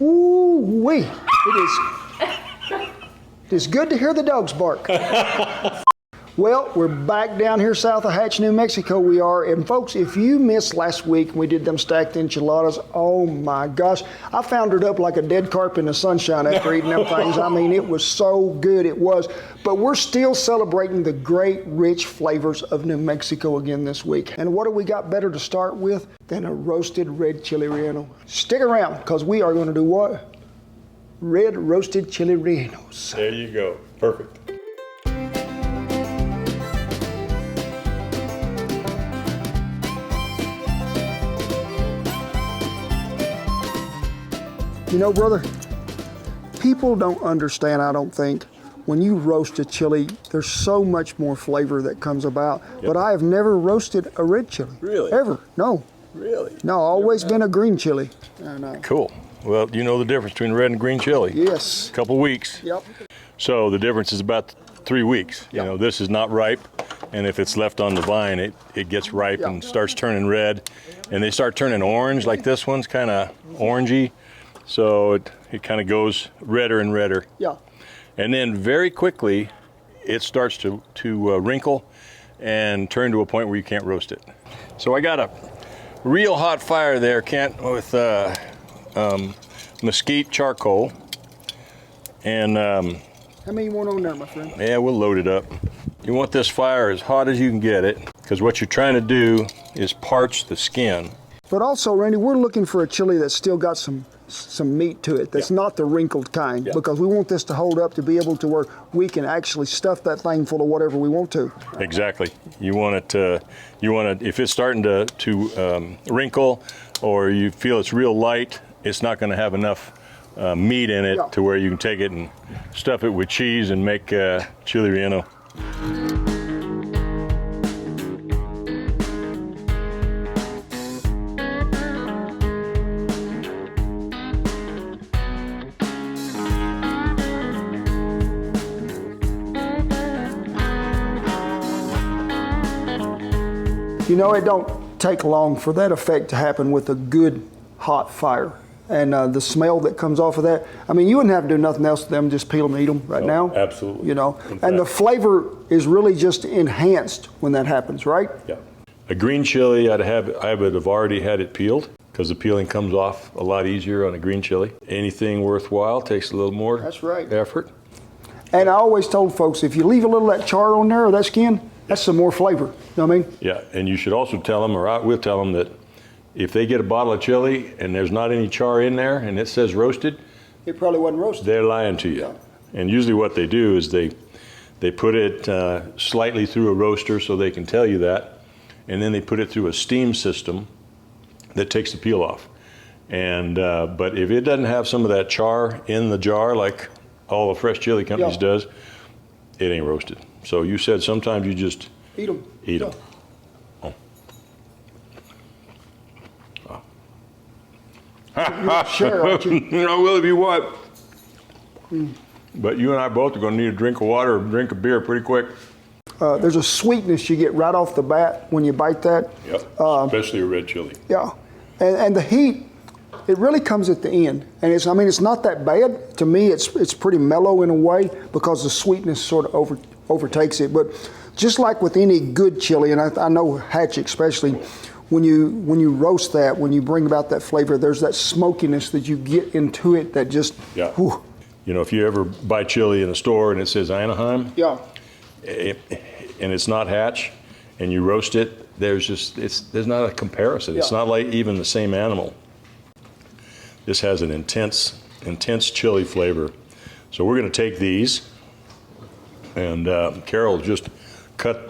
Ooh-wee. It is good to hear the dogs bark. Well, we're back down here south of Hatch, New Mexico we are. And folks, if you missed last week, we did them stacked enchiladas. Oh my gosh. I foundered up like a dead carp in the sunshine after eating them things. I mean, it was so good, it was. But we're still celebrating the great, rich flavors of New Mexico again this week. And what do we got better to start with than a roasted red chile relleno? Stick around, because we are going to do what? Red roasted chile rellenos. There you go. Perfect. You know, brother, people don't understand, I don't think, when you roast a chili, there's so much more flavor that comes about. Yep. But I have never roasted a red chili. Really? Ever. No. Really? No, always been a green chili. Cool. Well, you know the difference between red and green chili? Yes. A couple weeks. Yep. So the difference is about 3 weeks. Yep. You know, this is not ripe, and if it's left on the vine, it gets ripe yep. and starts turning red. And they start turning orange, like this one's kind of orangey. So it kind of goes redder and redder. Yeah. And then very quickly, it starts to wrinkle and turn to a point where you can't roast it. So I got a real hot fire there, Kent, with mesquite charcoal. And how many you want on there, my friend? Yeah, we'll load it up. You want this fire as hot as you can get it, because what you're trying to do is parch the skin. But also, Randy, we're looking for a chili that's still got some meat to it, that's not the wrinkled kind, because we want this to hold up to be able to where we can actually stuff that thing full of whatever we want to. Exactly. You want it to, if it's starting to wrinkle, or you feel it's real light, it's not going to have enough meat in it to where you can take it and stuff it with cheese and make chili relleno. You know, it don't take long for that effect to happen with a good hot fire. And the smell that comes off of that, I mean, you wouldn't have to do nothing else to them, just peel them and eat them right now. Absolutely. You know, and the flavor is really just enhanced when that happens, right? Yeah. A green chili, I would have already had it peeled, because the peeling comes off a lot easier on a green chili. Anything worthwhile takes a little more effort. And I always told folks, if you leave a little of that char on there or that skin, that's some more flavor. You know what I mean? Yeah, and you should also tell them, or I will tell them, that if they get a bottle of chili and there's not any char in there and it says roasted, it probably wasn't roasted. They're lying to you. Yeah. And usually what they do is they put it slightly through a roaster so they can tell you that, and then they put it through a steam system that takes the peel off. And but if it doesn't have some of that char in the jar, like all the fresh chili companies does, it ain't roasted. So you said sometimes you just eat them. Eat them. Oh. You're sure, aren't you? I will if you want. But you and I both are going to need a drink of water or a drink of beer pretty quick. There's a sweetness you get right off the bat when you bite that. Yep, especially a red chili. Yeah, and the heat, it really comes at the end. And it's not that bad. To me, it's pretty mellow in a way, because the sweetness sort of overtakes it. But just like with any good chili, and I know Hatch especially, when you roast that, when you bring about that flavor, there's that smokiness that you get into it that just, whew. You know, if you ever buy chili in a store and it says Anaheim, and it's not Hatch, and you roast it, there's not a comparison. It's not like even the same animal. This has an intense chili flavor. So we're going to take these, and Carol just cut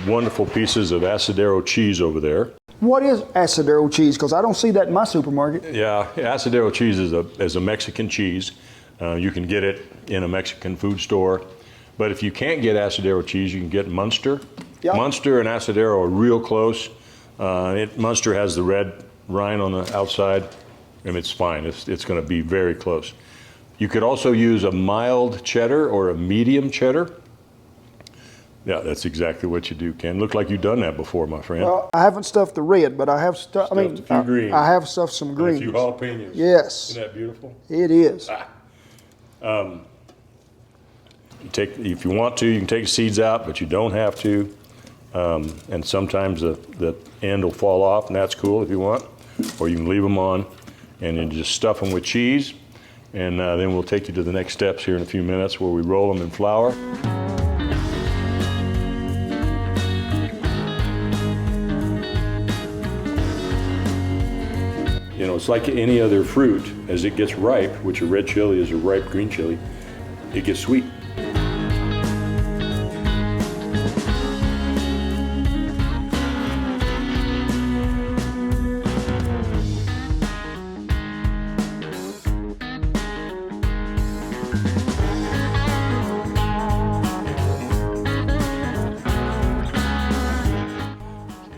wonderful pieces of Asadero cheese over there. What is Asadero cheese? Because I don't see that in my supermarket. Yeah, Asadero cheese is a Mexican cheese. You can get it in a Mexican food store. But if you can't get Asadero cheese, you can get Munster. Yep. Munster and Asadero are real close. Munster has the red rind on the outside, and it's fine. It's going to be very close. You could also use a mild cheddar or a medium cheddar. Yeah, that's exactly what you do, Ken. Look like you've done that before, my friend. Well, I haven't stuffed the red, but I have stuffed. A few greens. I have stuffed some And a greens. few jalapenos. Yes. Isn't that beautiful? It is. If you want to, you can take the seeds out, but you don't have to. And sometimes the end will fall off, and that's cool if you want. Or you can leave them on, and then just stuff them with cheese. And then we'll take you to the next steps here in a few minutes where we roll them in flour. You know, it's like any other fruit. As it gets ripe, which a red chili is a ripe green chili, it gets sweet.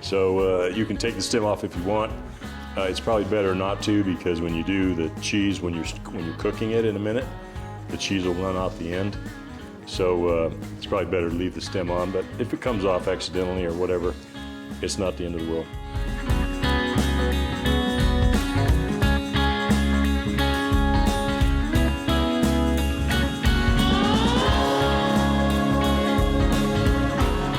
So you can take the stem off if you want. It's probably better not to, because when you do the cheese, when you're cooking it in a minute, the cheese will run out the end. So it's probably better to leave the stem on. But if it comes off accidentally or whatever, it's not the end of the world.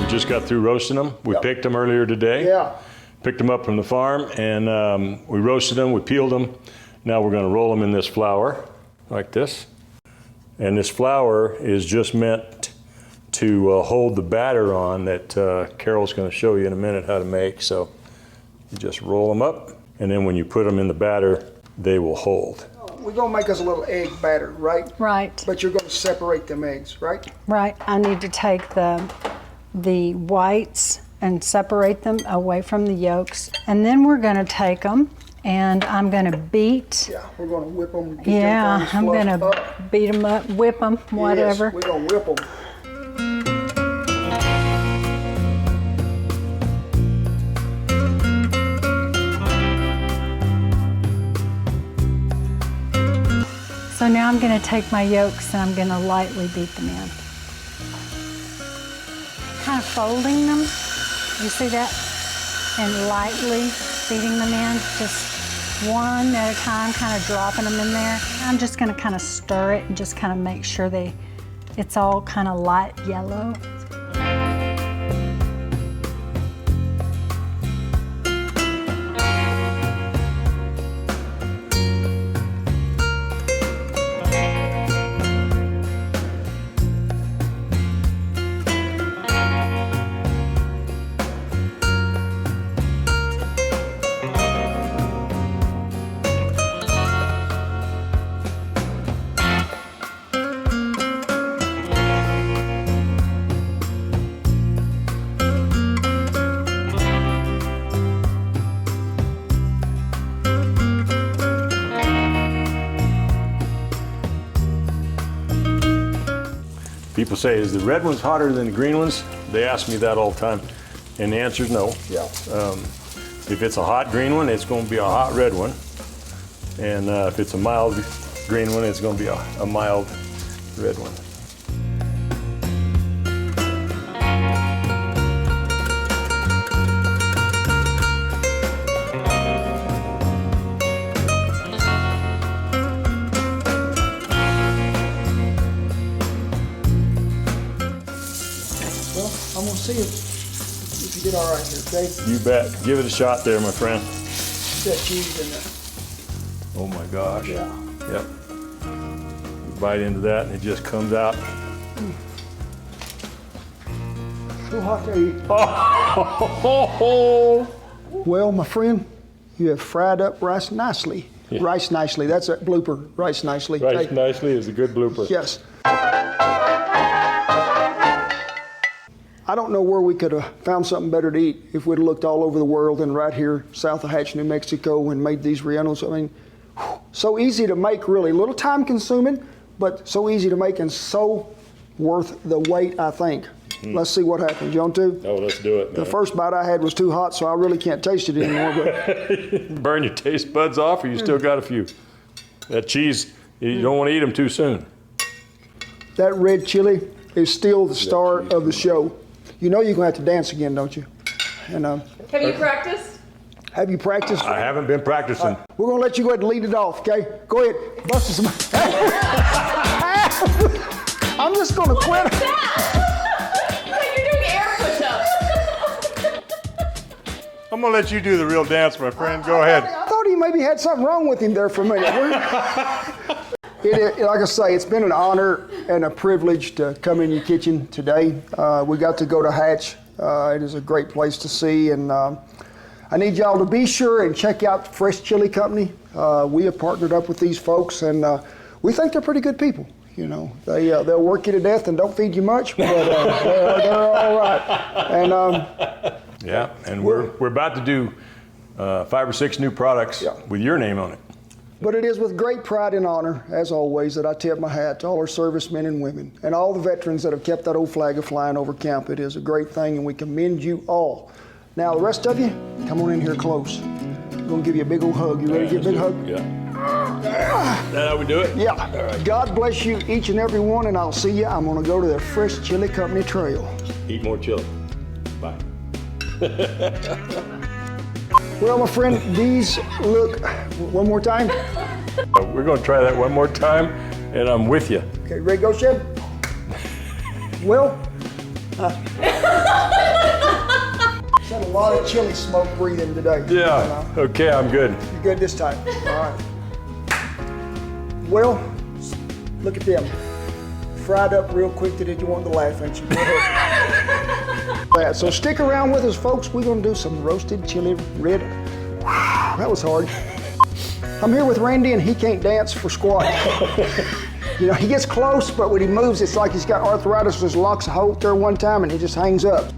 Just got through roasting them. We picked them earlier today. Yeah. Picked them up from the farm, and we roasted them, we peeled them. Now we're going to roll them in this flour, like this. And this flour is just meant to hold the batter on that Carol's going to show you in a minute how to make. So you just roll them up, and then when you put them in the batter, they will hold. We're going to make us a little egg batter, right? Right. But you're going to separate them eggs, right? Right. I need to take the whites and separate them away from the yolks. And then we're going to take them and I'm going to beat. Yeah, we're going to whip them. Yeah, I'm going to beat them up, whip them, whatever. Yes, we're going to whip them. So now I'm going to take my yolks and I'm going to lightly beat them in. Kind of folding them, you see that? And lightly beating them in, just one at a time, kind of dropping them in there. I'm just gonna kind of stir it and just kind of make sure it's all kind of light yellow. People say, is the red ones hotter than the green ones? They ask me that all the time, and the answer is no. Yeah. If it's a hot green one, it's going to be a hot red one. And if it's a mild green one, it's going to be a mild red one. Well, I'm going to see if you did all right here, okay? You bet. Give it a shot there, my friend. That cheese in there. Oh my gosh. Yeah. Yep. You bite into that and it just comes out. Too hot to eat. Oh. Well, my friend, you have fried up rice nicely. Yeah. Rice nicely. That's a blooper. Rice nicely. Rice Hey. nicely is a good blooper. Yes. I don't know where we could have found something better to eat if we'd have looked all over the world and right here south of Hatch, New Mexico, and made these rellenos. I mean, so easy to make, really. A little time consuming, but so easy to make and so worth the wait, I think. Let's see what happens. You want to? Oh, let's do it, man. The first bite I had was too hot, so I really can't taste it anymore. But Burn your taste buds off, or you still got a few. That cheese, you don't want to eat them too soon. that red chili is still the star of the show. You know you're going to have to dance again, don't you? And Have you practiced? have you practiced? I haven't been practicing. We're going to let you go ahead and lead it off, okay? Go ahead. Bust some. I'm just going to quit. What's that? Like you're doing air push-ups. I'm gonna let you do the real dance, my friend. Go ahead. I thought he maybe had something wrong with him there for a minute. Like I say, it's been an honor and a privilege to come in your kitchen today. We got to go to Hatch. It is a great place to see, and I need y'all to be sure and check out the Fresh Chili Company. We have partnered up with these folks, and we think they're pretty good people. You know, they'll work you to death and don't feed you much, but they're all right. And Yeah, and we're about to do 5 or 6 new products with your name on it. but it is with great pride and honor, as always, that I tip my hat to all our servicemen and women and all the veterans that have kept that old flag a flying over camp. It is a great thing, and we commend you all. Now, the rest of you, come on in here close. I'm gonna give you a big old hug. You ready to get a big hug? Yeah. Is that how we do it? Yeah. All right. God bless you, each and every one, and I'll see you. I'm gonna go to the Fresh Chili Company Trail. Eat more chili. Bye. Well, my friend, these look, one more time. We're gonna try that one more time, and I'm with you. Okay, ready to go, Shed? Well, had a lot of chili smoke breathing today. Yeah, okay, I'm good. You're good this time. All right. Well, look at them. Fried up real quick. Did you want to laugh, ain't you? Go ahead. Yeah, so stick around with us, folks. We're going to do some roasted chili red. That was hard. I'm here with Randy, and he can't dance for squat. You know, he gets close, but when he moves, it's like he's got arthritis. There's locks of hope there one time, and he just hangs up.